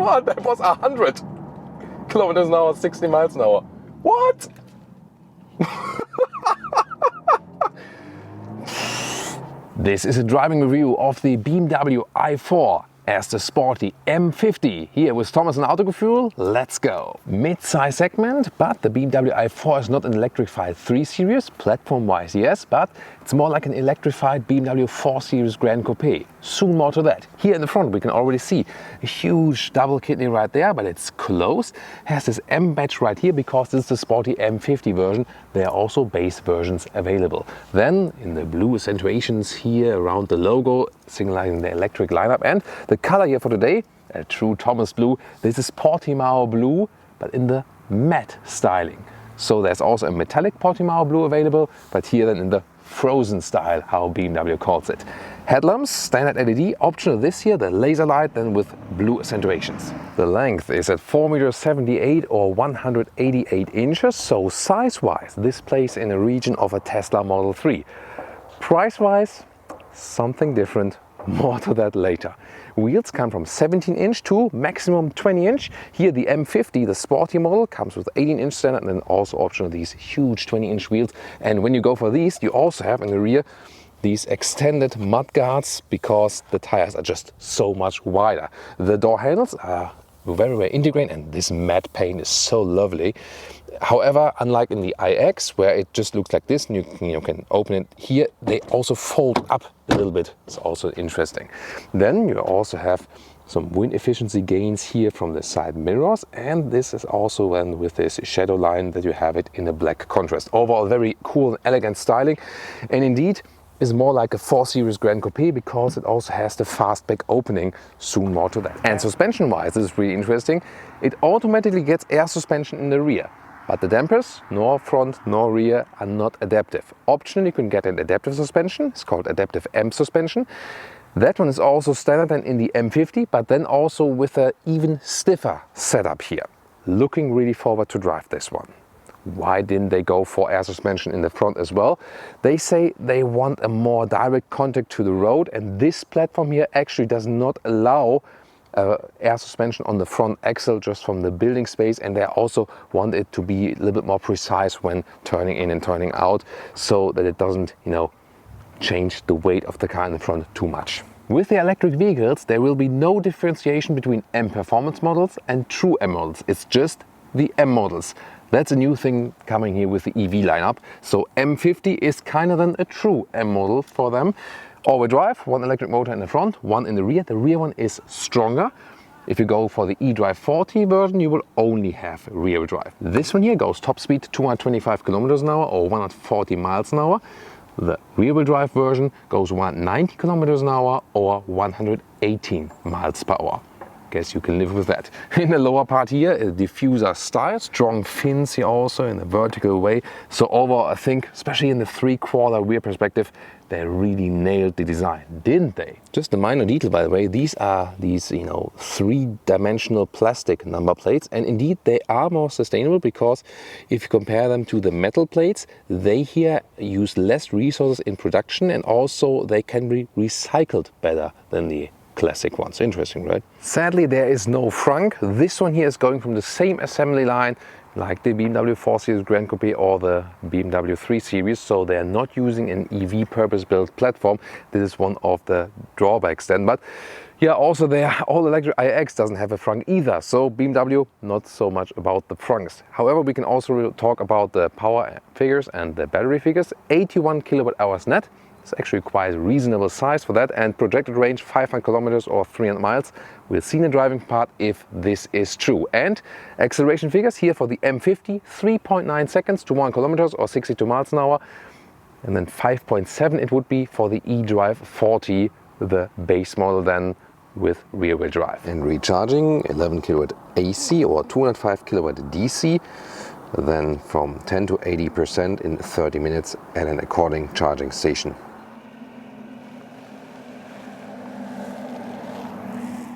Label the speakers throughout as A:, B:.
A: What? That was 100 kilometers an hour, 60 miles an hour. What? This is a driving review of the BMW i4 as the sporty M50. Here with Thomas and Autogefuehl, let's go. Mid-size segment, but the BMW i4 is not an electrified 3 Series, platform-wise yes, but it's more like an electrified BMW 4 Series Grand Coupe. Soon more to that. Here in the front we can already see a huge double kidney right there, but it's closed. Has this M badge right here because this is the sporty M50 version. There are also base versions available. Then in the blue accentuations here around the logo, signalizing the electric lineup, and the color here for today, a true Thomas blue. This is Portimao blue, but in the matte styling. So there's also a metallic Portimao blue available, but here then in the frozen style, how BMW calls it. Headlamps, standard LED, optional this year, the laser light then with blue accentuations. The length is at 4.78 m or 188 inches, so size-wise this plays in a region of a Tesla Model 3. Price-wise, something different, more to that later. Wheels come from 17-inch to maximum 20-inch. Here the M50, the sporty model, comes with 18-inch standard and then also optional these huge 20-inch wheels. And when you go for these, you also have in the rear these extended mud guards because the tires are just so much wider. The door handles are very integrated and this matte paint is so lovely. However, unlike in the iX where it just looks like this and you can open it, here they also fold up a little bit. It's also interesting. Then you also have some wind efficiency gains here from the side mirrors, and this is also then with this shadow line that you have it in a black contrast. Overall very cool and elegant styling, and indeed is more like a 4 Series Grand Coupe because it also has the fastback opening, soon more to that. And suspension wise, this is really interesting. It automatically gets air suspension in the rear, but the dampers, nor front nor rear, are not adaptive. Optionally you can get an adaptive suspension, it's called adaptive M suspension. That one is also standard in the M50, but then also with an even stiffer setup here. Looking really forward to drive this one. Why didn't they go for air suspension in the front as well? They say they want a more direct contact to the road, and this platform here actually does not allow air suspension on the front axle just from the building space, and they also want it to be a little bit more precise when turning in and turning out so that it doesn't, change the weight of the car in the front too much. With the electric vehicles there will be no differentiation between M performance models and true M models. It's just the M models. That's a new thing coming here with the EV lineup. So M50 is kind of then a true M model for them. All-wheel drive, one electric motor in the front, one in the rear. The rear one is stronger. If you go for the eDrive 40 version, you will only have rear-wheel drive. This one here goes top speed 225 kilometers an hour or 140 miles an hour. The rear-wheel drive version goes 190 kilometers an hour or 118 miles per hour. Guess you can live with that. In the lower part here, a diffuser style, strong fins here also in a vertical way. So overall, I think, especially in the 3/4 rear perspective, they really nailed the design, didn't they? Just a minor detail, by the way, these are these, 3-dimensional plastic number plates, and indeed they are more sustainable because if you compare them to the metal plates, they here use less resources in production and also they can be recycled better than the classic ones. Interesting, right? Sadly, there is no Frunk. This one here is going from the same assembly line like the BMW 4 Series Grand Coupe or the BMW 3 Series, so they are not using an EV purpose-built platform. This is one of the drawbacks then. But yeah, also their all-electric iX doesn't have a Frunk either, so BMW not so much about the Frunks. However, we can also talk about the power figures and the battery figures. 81 kilowatt hours net. It's actually quite a reasonable size for that, and projected range 500 kilometers or 300 miles. We'll see in the driving part if this is true. And acceleration figures here for the M50, 3.9 seconds to 1 kilometers or 62 miles an hour. And then 5.7 it would be for the eDrive 40, the base model then with rear-wheel drive. And recharging, 11 kilowatt AC or 205 kilowatt DC. Then from 10 to 80% in 30 minutes at an according charging station.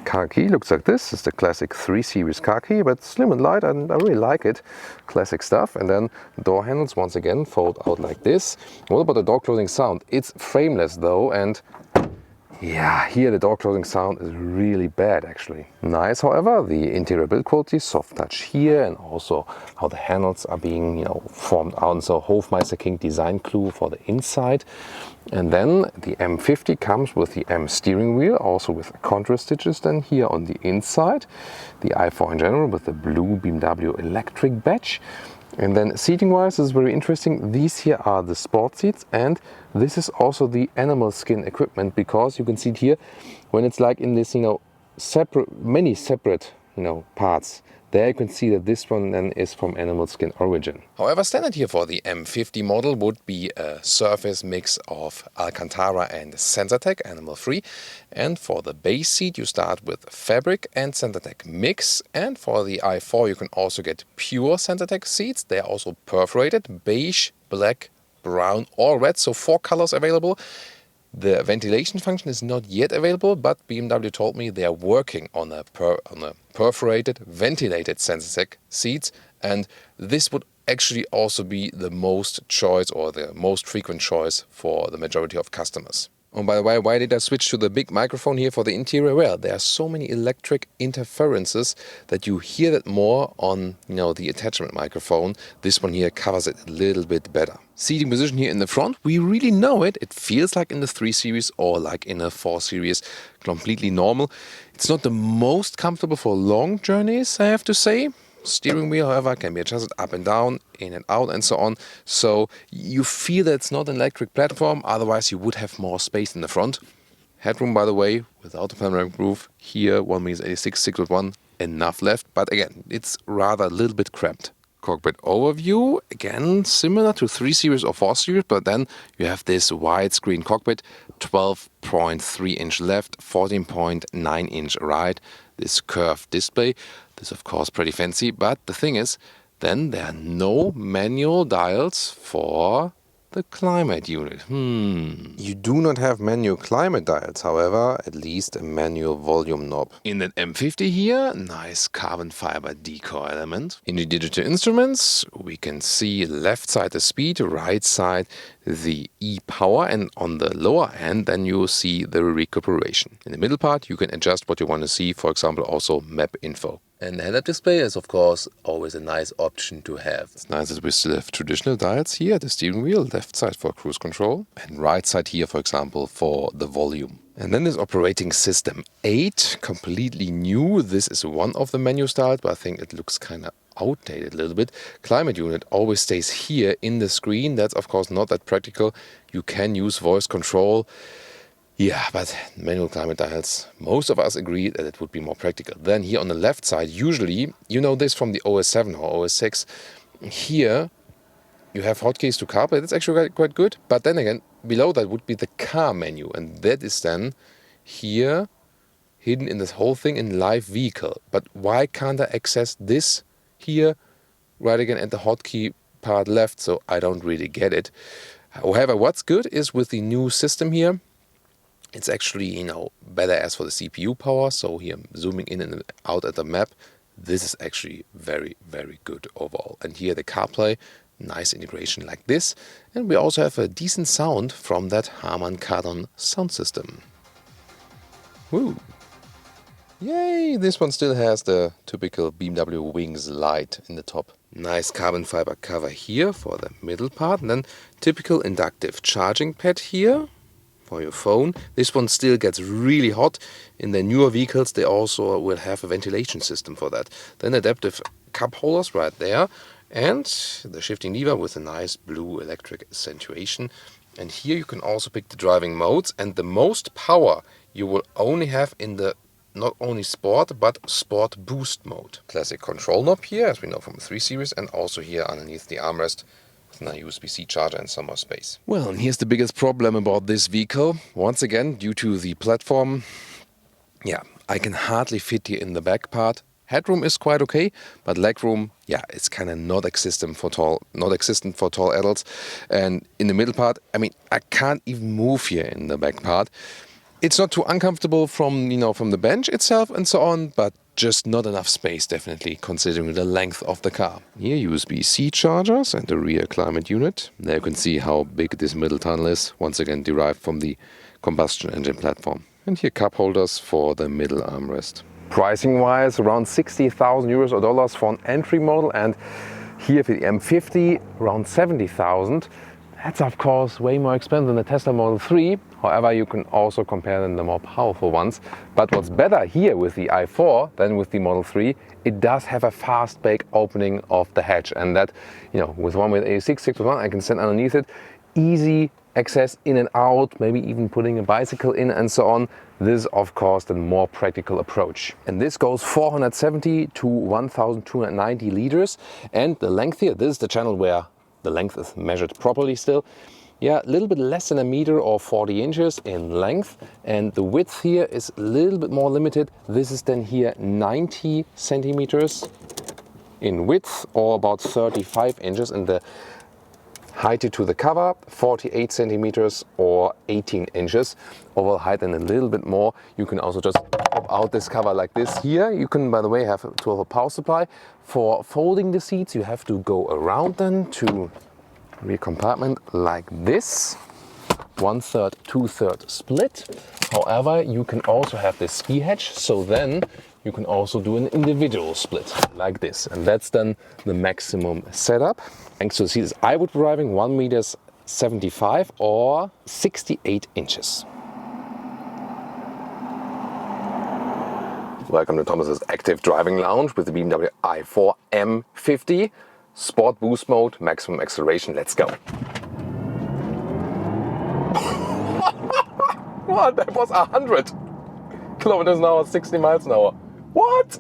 A: Car key looks like this. It's the classic 3 Series car key, but slim and light, and I really like it. Classic stuff. And then door handles once again fold out like this. What about the door closing sound? It's frameless though, and Yeah, here the door closing sound is really bad actually. Nice, however, the interior build quality, soft touch here, and also how the handles are being, formed out. So Hofmeister King design clue for the inside. And then the M50 comes with the M steering wheel, also with contrast stitches then here on the inside. The i4 in general with the blue BMW electric badge. And then seating wise, this is very interesting. These here are the sport seats, and this is also the animal skin equipment, because you can see it here when it's like in this, many separate, parts. There you can see that this one then is from animal skin origin. However, standard here for the M50 model would be a surface mix of Alcantara and Sensatec, animal free. And for the base seat you start with fabric and Sensatec mix. And for the i4 you can also get pure Sensatec seats. They are also perforated, beige, black, brown or red, so 4 colors available. The ventilation function is not yet available, but BMW told me they are working on a perforated, ventilated Sensatec seats, and this would actually also be the most choice or the most frequent choice for the majority of customers. Oh, by the way, why did I switch to the big microphone here for the interior? Well, there are so many electric interferences that you hear that more on, the attachment microphone. This one here covers it a little bit better. Seating position here in the front, we really know it. It feels like in the 3 Series or like in a 4 Series, completely normal. It's not the most comfortable for long journeys, I have to say. Steering wheel, however, can be adjusted up and down, in and out, and so on. So you feel that it's not an electric platform, otherwise you would have more space in the front. Headroom, by the way, without the panoramic roof, here 1m86, 6'1", enough left. But again, it's rather a little bit cramped. Cockpit overview, again, similar to 3 Series or 4 Series, but then you have this widescreen cockpit, 12.3-inch left, 14.9-inch right, this curved display. This, of course, pretty fancy, but the thing is, then there are no manual dials for the climate unit. You do not have manual climate dials, however, at least a manual volume knob. In that M50 here, nice carbon fiber decor element. In the digital instruments, we can see left side the speed, right side the e-power, and on the lower end then you see the recuperation. In the middle part you can adjust what you want to see, for example also map info. And the head-up display is of course always a nice option to have. It's nice that we still have traditional dials here at the steering wheel, left side for cruise control and right side here for example for the volume. And then there's operating system 8, completely new. This is one of the menu styles, but I think it looks kind of outdated a little bit. Climate unit always stays here in the screen. That's of course not that practical. You can use voice control. Yeah, but manual climate dials, most of us agree that it would be more practical. Then here on the left side, usually, you know this from the OS7 or OS6, here you have hotkeys to CarPlay. That's actually quite good. But then again, below that would be the car menu. And that is then here, hidden in this whole thing in live vehicle. But why can't I access this here, right again at the hotkey part left? So I don't really get it. However, what's good is with the new system here, it's actually, better as for the CPU power. So here, zooming in and out at the map, this is actually very, very good overall. And here the CarPlay, nice integration like this. And we also have a decent sound from that Harman Kardon sound system. Woo! Yay! This one still has the typical BMW wings light in the top. Nice carbon fiber cover here for the middle part. And then typical inductive charging pad here for your phone. This one still gets really hot. In the newer vehicles they also will have a ventilation system for that. Then adaptive cup holders right there, and the shifting lever with a nice blue electric accentuation. And here you can also pick the driving modes, and the most power you will only have in the not only sport but sport boost mode. Classic control knob here, as we know from the 3 Series, and also here underneath the armrest with a USB-C charger and some more space. Well, and here's the biggest problem about this vehicle. Once again, due to the platform, I can hardly fit here in the back part. Headroom is quite okay, but legroom, it's kind of not existent for tall adults. And in the middle part, I can't even move here in the back part. It's not too uncomfortable from the bench itself and so on, but just not enough space, definitely, considering the length of the car. Here, USB-C chargers and the rear climate unit. There you can see how big this middle tunnel is, once again derived from the
B: combustion engine platform. And here cup holders for the middle armrest.
A: Pricing wise, around 60,000 euros or dollars for an entry model, and here for the M50 around 70,000. That's of course way more expensive than the Tesla Model 3. However, you can also compare them to the more powerful ones. But what's better here with the i4 than with the Model 3, it does have a fast brake opening of the hatch, and that, you know, with one with 6x1, I can stand underneath it, easy access in and out, maybe even putting a bicycle in and so on. This is of course the more practical approach. And this goes 470 to 1290 liters. And the length here, this is the channel where the length is measured properly still. Yeah, a little bit less than a meter or 40 inches in length. And the width here is a little bit more limited. This is then here 90 centimeters in width, or about 35 inches. And the height to the cover, 48 centimeters or 18 inches. Overall height and a little bit more. You can also just pop out this cover like this. Here you can, by the way, have a 12-volt power supply. For folding the seats, you have to go around them to rear compartment like this. 1/3, 2/3 split. However, you can also have this ski hatch, so then you can also do an individual split like this. And that's then the maximum setup. Thanks to the seats I would be driving, 1.75 m or 68 inches. Welcome to Thomas's Active Driving Lounge with the BMW i4 M50. Sport boost mode, maximum acceleration, let's go. What? That was 100 kilometers an hour, 60 miles an hour. What?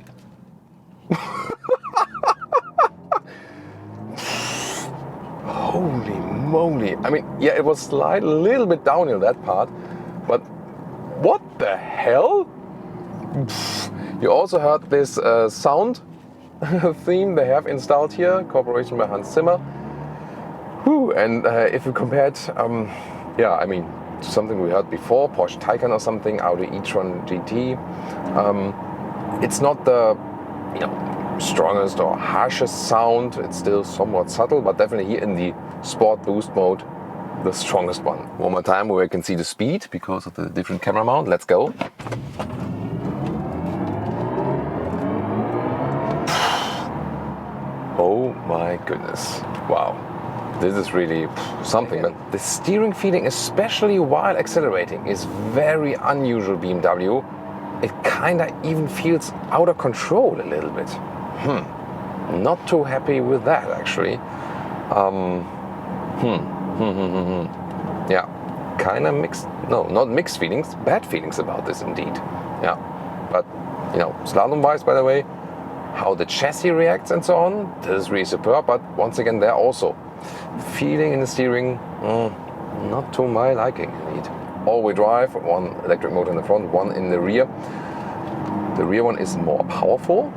A: Holy moly. I mean, yeah, it was slight, a little bit downhill, that part, but what the hell? You also heard this sound theme they have installed here, cooperation by Hans Zimmer. Whew. And if you compare it, yeah, I mean, to something we heard before, Porsche Taycan or something, Audi e-tron GT, it's not the, you know, strongest or harshest sound. It's still somewhat subtle, but definitely here in the sport boost mode, the strongest one. One more time where you can see the speed because of the different camera mount. Let's go. Oh my goodness. Wow. This is really something. But the steering feeling, especially while accelerating, is very unusual BMW. It kinda even feels out of control a little bit. Not too happy with that actually. Yeah, kinda mixed, no, not mixed feelings, bad feelings about this indeed. Yeah, but you know, slalom-wise, by the way, how the chassis reacts and so on, this is really superb. But once again, there also feeling in the steering, not to my liking indeed. All-wheel drive, one electric motor in the front, one in the rear. The rear one is more powerful,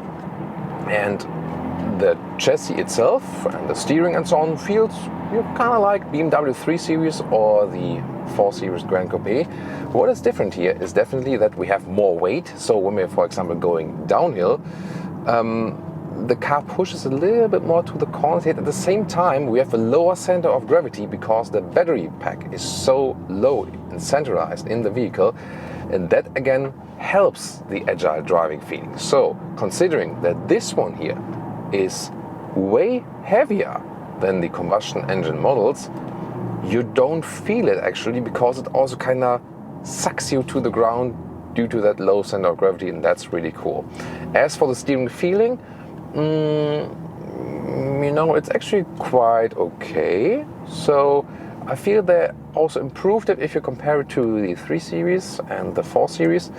A: and the chassis itself and the steering and so on feels kind of like BMW 3 Series or the 4 Series Grand Coupe. What is different here is definitely that we have more weight. So when we're, for example, going downhill, the car pushes a little bit more to the corners. Yet at the same time, we have a lower center of gravity because the battery pack is so low and centralized in the vehicle, and that again helps the agile driving feeling. So considering that this one here is way heavier than the combustion engine models, you don't feel it actually, because it also kind of sucks you to the ground due to that low center of gravity, and that's really cool. As for the steering feeling, you know, it's actually quite okay. So I feel they also improved it if you compare it to the 3 Series and the 4 Series.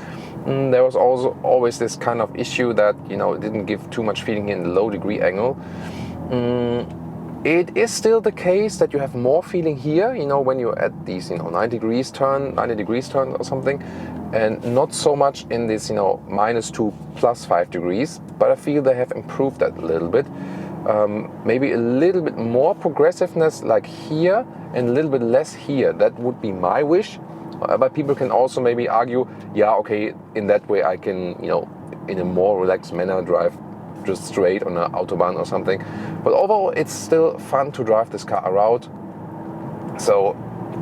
A: There was also always this kind of issue that, you know, it didn't give too much feeling in the low degree angle. It is still the case that you have more feeling here, you know, when you're at these, you know, 90 degrees turn or something, and not so much in this, you know, -2 +5 degrees. But I feel they have improved that a little bit. Maybe a little bit more progressiveness like here and a little bit less here. That would be my wish. But people can also maybe argue, yeah, okay, in that way I can, you know, in a more relaxed manner drive just straight on an autobahn or something. But overall, it's still fun to drive this car around. So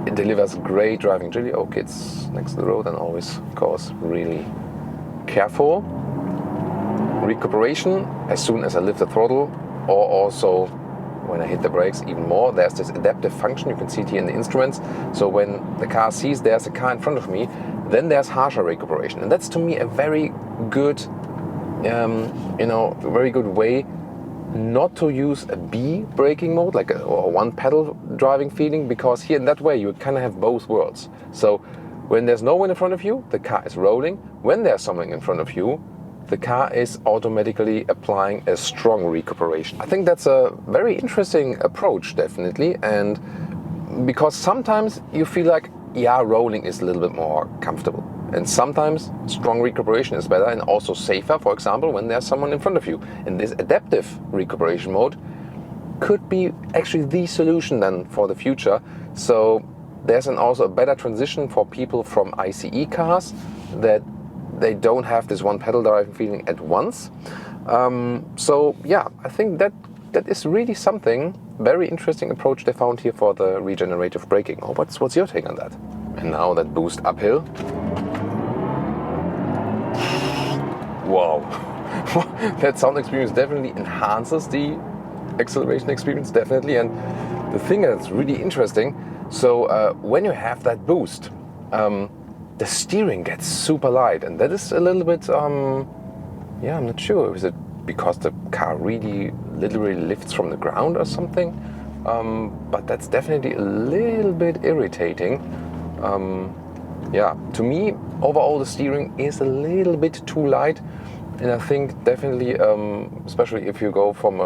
A: it delivers great driving agility. Oh, kids next to the road, and always, of course, really careful. Recuperation as soon as I lift the throttle, or also when I hit the brakes even more. There's this adaptive function, you can see it here in the instruments. So when the car sees there's a car in front of me, then there's harsher recuperation. And that's to me a very good, very good way not to use a B braking mode, like or one pedal driving feeling, because here in that way you kind of have both worlds. So when there's no one in front of you, the car is rolling. When there's someone in front of you, the car is automatically applying a strong recuperation. I think that's a very interesting approach, definitely, and because sometimes you feel like, yeah, rolling is a little bit more comfortable. And sometimes strong recuperation is better and also safer, for example, when there's someone in front of you. And this adaptive recuperation mode could be actually the solution then for the future. So there's also a better transition for people from ICE cars, that they don't have this one pedal driving feeling at once. So yeah, I think that is really something very interesting approach they found here for the regenerative braking. Oh, what's your take on that? And now that boost uphill. Wow, that sound experience definitely enhances the acceleration experience, definitely. And the thing that's really interesting, so when you have that boost, the steering gets super light, and that is a little bit, I'm not sure. Is it because the car really literally lifts from the ground or something? But that's definitely a little bit irritating. To me, overall the steering is a little bit too light, and I think definitely, especially if you go from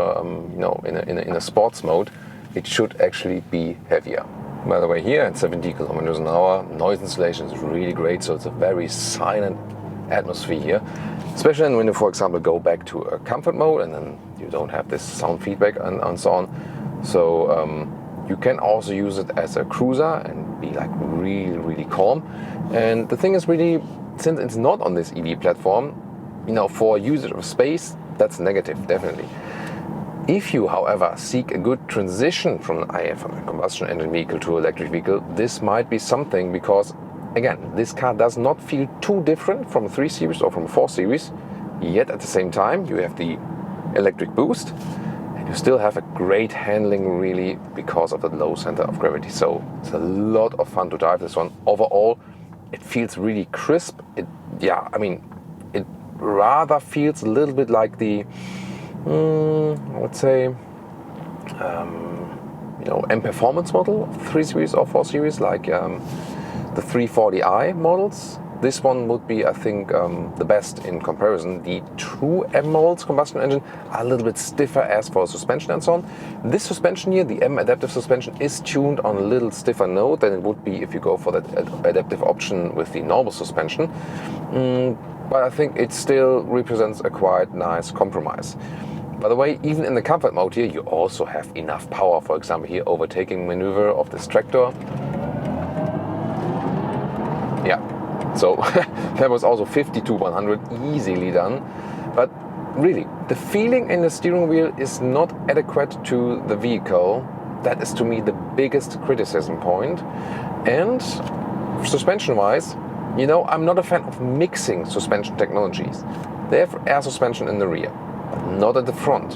A: in a sports mode, it should actually be heavier. By the way, here at 70 kilometers an hour, noise insulation is really great, so it's a very silent atmosphere here. Especially when you, for example, go back to a comfort mode, and then you don't have this sound feedback and so on. So you can also use it as a cruiser and be like really, really calm. And the thing is really, since it's not on this EV platform, for usage of space, that's negative, definitely. If you, however, seek a good transition from a combustion engine vehicle to electric vehicle, this might be something, because again, this car does not feel too different from a 3 Series or from a 4 Series, yet at the same time you have the electric boost, and you still have a great handling, really, because of the low center of gravity. So it's a lot of fun to drive this one. Overall, it feels really crisp. It rather feels a little bit like the I would say, M performance model of 3 Series or 4 Series, like the 340i models. This one would be, I think, the best in comparison. The true M models combustion engine are a little bit stiffer as for suspension and so on. This suspension here, the M adaptive suspension, is tuned on a little stiffer note than it would be if you go for that adaptive option with the normal suspension. But I think it still represents a quite nice compromise. By the way, even in the comfort mode here, you also have enough power. For example, here, overtaking maneuver of this tractor. Yeah, so that was also 50 to 100, easily done. But really, the feeling in the steering wheel is not adequate to the vehicle. That is, to me, the biggest criticism point. And suspension-wise, I'm not a fan of mixing suspension technologies. They have air suspension in the rear, but not at the front.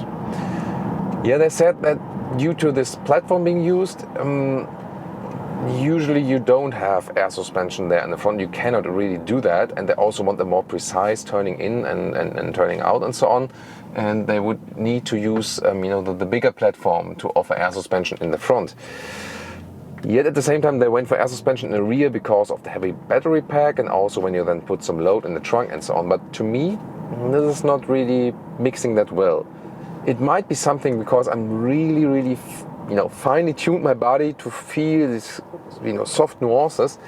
A: Yeah, they said that due to this platform being used, usually you don't have air suspension there in the front. You cannot really do that, and they also want a more precise turning in and turning out and so on. And they would need to use the bigger platform to offer air suspension in the front. Yet at the same time they went for air suspension in the rear because of the heavy battery pack, and also when you then put some load in the trunk and so on. But to me, this is not really mixing that well. It might be something because I'm really finely tuned my body to feel these soft nuances.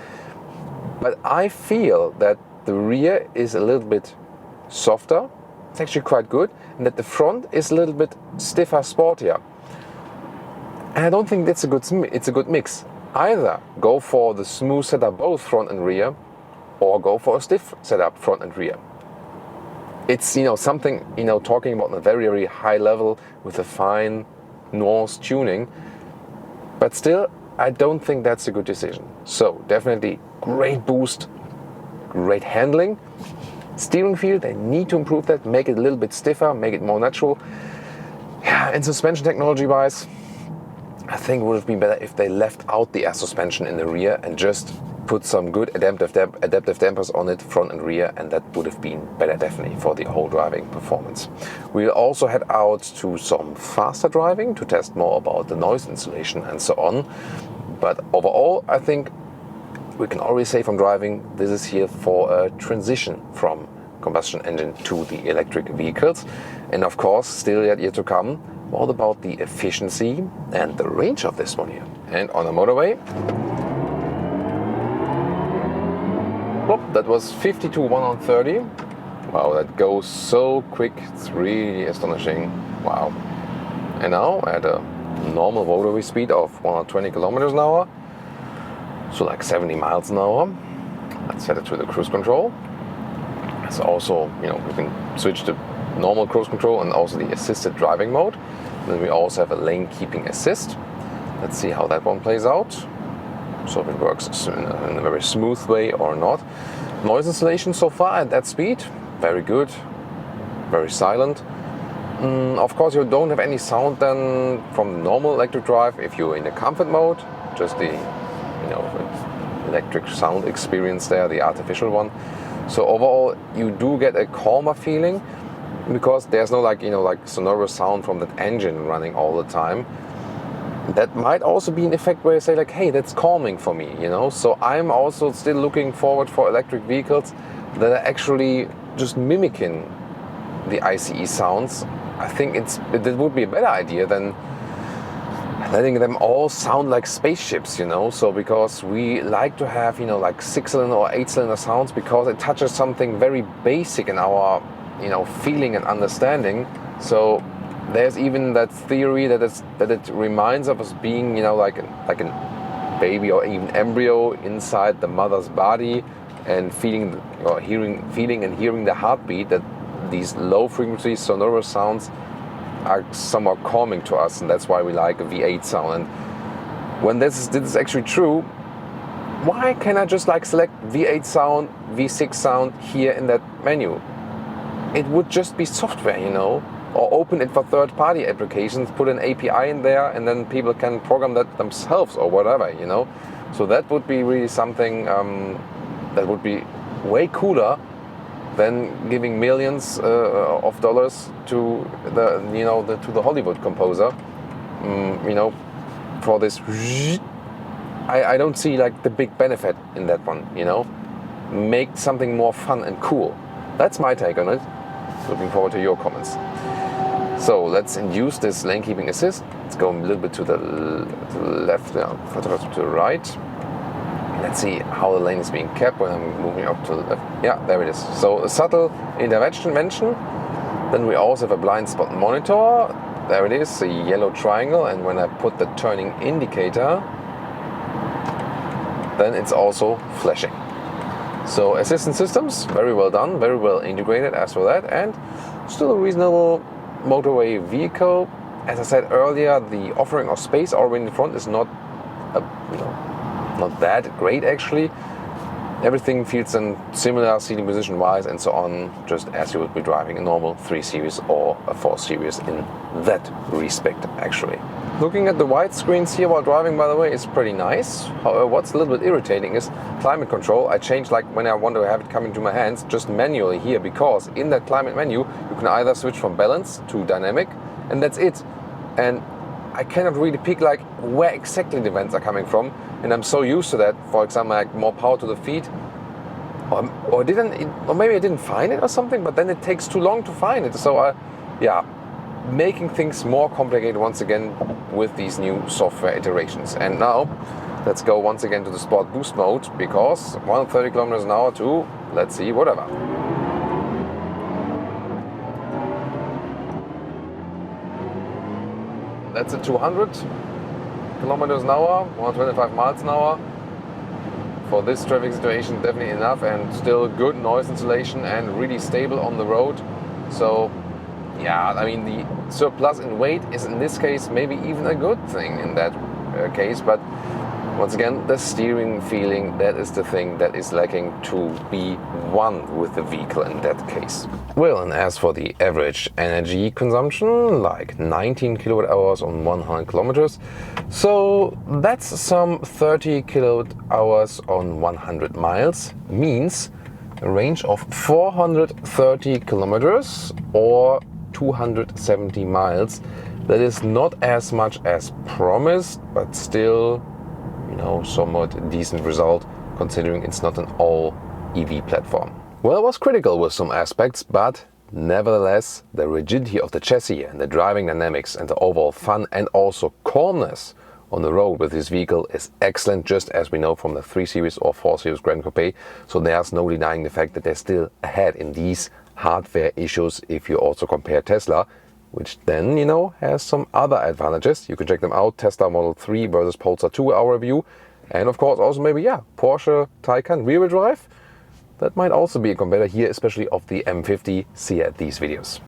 A: But I feel that the rear is a little bit softer. It's actually quite good, and that the front is a little bit stiffer, sportier. And I don't think it's a good mix. Either go for the smooth setup, both front and rear, or go for a stiff setup, front and rear. It's something talking about a very, very high level with a fine nuance tuning. But still, I don't think that's a good decision. So definitely great boost, great handling. Steering feel, they need to improve that, make it a little bit stiffer, make it more natural. Yeah, and suspension technology wise, I think it would have been better if they left out the air suspension in the rear and just put some good adaptive dampers on it, front and rear, and that would have been better definitely for the whole driving performance. We'll also head out to some faster driving to test more about the noise insulation and so on. But overall, I think we can already say from driving, this is here for a transition from combustion engine to the electric vehicles. And of course, still yet to come, all about the efficiency and the range of this one here. And on the motorway, that was 50 to 130. Wow, that goes so quick. It's really astonishing. Wow. And now at a normal motorway speed of 120 kilometers an hour, so like 70 miles an hour. Let's set it to the cruise control. So also, you can switch to normal cruise control and also the assisted driving mode. And then we also have a lane keeping assist. Let's see how that one plays out. So if it works in a very smooth way or not. Noise insulation so far at that speed, very good, very silent. Of course, you don't have any sound then from the normal electric drive if you're in the comfort mode, just the electric sound experience there, the artificial one. So overall, you do get a calmer feeling because there's no like sonorous sound from that engine running all the time. That might also be an effect where you say like, hey, that's calming for me, So I'm also still looking forward for electric vehicles that are actually just mimicking the ICE sounds. I think it would be a better idea than letting them all sound like spaceships, So because we like to have, like 6-cylinder or 8-cylinder sounds because it touches something very basic in our, feeling and understanding. So there's even that theory that it reminds of us being, like a baby or even embryo inside the mother's body and feeling and hearing the heartbeat, that these low frequency sonorous sounds are somewhat calming to us, and that's why we like a V8 sound. And when this is actually true, why can't I just select V8 sound, V6 sound here in that menu? It would just be software, or open it for third-party applications, put an API in there, and then people can program that themselves or whatever, So that would be really something that would be way cooler than giving millions of dollars to the Hollywood composer, for this. I don't see the big benefit in that one, Make something more fun and cool. That's my take on it. Looking forward to your comments. So let's induce this lane keeping assist. Let's go a little bit to the left, to the right. Let's see how the lane is being kept when I'm moving up to the left. Yeah, there it is. So a subtle intervention. Then we also have a blind spot monitor. There it is, a yellow triangle. And when I put the turning indicator, then it's also flashing. So assistance systems, very well done, very well integrated as for that, and still a reasonable motorway vehicle. As I said earlier, the offering of space already in front is not that great actually. Everything feels in similar seating position wise and so on, just as you would be driving a normal 3 Series or a 4 Series in that respect actually. Looking at the widescreens here while driving, by the way, is pretty nice. However, what's a little bit irritating is climate control. I changed when I want to have it come into my hands just manually here, because in that climate menu you can either switch from balance to dynamic and that's it. And I cannot really pick where exactly the vents are coming from, and I'm so used to that. For example, more power to the feet, or maybe I didn't find it or something, but then it takes too long to find it. So making things more complicated once again with these new software iterations. And now let's go once again to the Sport Boost mode, because 130 kilometers an hour to, let's see, whatever. That's a 200 kilometers an hour, 125 miles an hour. For this traffic situation, definitely enough, and still good noise insulation and really stable on the road. So yeah, I mean, the surplus in weight is in this case maybe even a good thing in that case, but Once again, the steering feeling, that is the thing that is lacking to be one with the vehicle in that case. Well, and as for the average energy consumption, like 19 kilowatt hours on 100 kilometers, so that's some 30 kilowatt hours on 100 miles, means a range of 430 kilometers or 270 miles. That is not as much as promised, but still, you know, somewhat decent result considering it's not an all EV platform. Well, it was critical with some aspects, but nevertheless, the rigidity of the chassis and the driving dynamics and the overall fun and also calmness on the road with this vehicle is excellent, just as we know from the 3 Series or 4 Series Grand Coupe. So there's no denying the fact that they're still ahead in these hardware issues if you also compare Tesla, which then, you know, has some other advantages. You can check them out, Tesla Model 3 versus Polestar 2, our review. And of course also maybe, yeah, Porsche Taycan rear-wheel drive. That might also be a competitor here, especially of the M50. See you at these videos.